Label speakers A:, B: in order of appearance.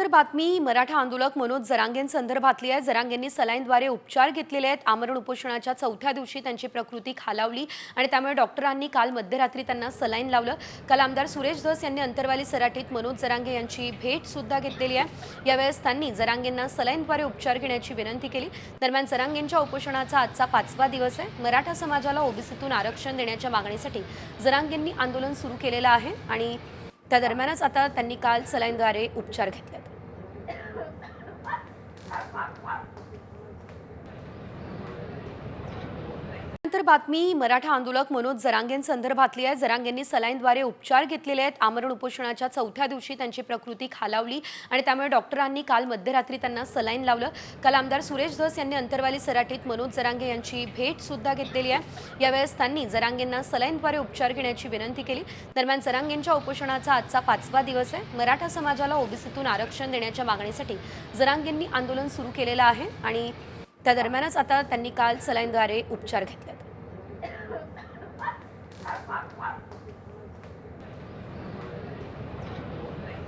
A: बातमी मराठा आंदोलक मनोज जरांगेंसंदर्भातली आहे। जरांगेंनी सलाईनद्वारे उपचार घेतलेले आहेत। आमरण उपोषणाच्या चौथ्या दिवशी त्यांची प्रकृती खालावली आणि त्यामुळे डॉक्टरांनी काल मध्यरात्री त्यांना सलाईन लावलं। काल आमदार सुरेश धस यांनी अंतरवाली सराटीत मनोज जरांगे यांची भेट सुद्धा घेतलेली आहे। यावेळेस त्यांनी जरांगेंना सलाईनद्वारे उपचार घेण्याची विनंती केली। दरम्यान जरांगेंच्या उपोषणाचा आजचा 5वा दिवस आहे। मराठा समाजाला ओबीसीतून आरक्षण देण्याच्या मागणीसाठी जरांगेंनी आंदोलन सुरू केलेलं आहे आणि त्या दरम्यानच आता त्यांनी काल सलाईनद्वारे उपचार घेतलेत। नंतर बातमी मराठा आंदोलक मनोज जरांगेंसंदर्भातली आहे। जरांगेंनी सलाईनद्वारे उपचार घेतलेले आहेत। आमरण उपोषणाच्या चौथ्या दिवशी त्यांची प्रकृती खालावली आणि त्यामुळे डॉक्टरांनी काल मध्यरात्री त्यांना सलाईन लावलं। काल आमदार सुरेश धस यांनी अंतरवाली सराटीत मनोज जरांगे यांची भेट सुद्धा घेतलेली आहे। यावेळेस त्यांनी जरांगेंना सलाईनद्वारे उपचार घेण्याची विनंती केली। दरम्यान जरांगेंच्या उपोषणाचा आजचा 5वा दिवस आहे। मराठा समाजाला ओबीसीतून आरक्षण देण्याच्या मागणीसाठी जरांगेंनी आंदोलन सुरू केलेलं आहे आणि त्या दरम्यानच आता त्यांनी काल सलाईनद्वारे उपचार घेतलेत।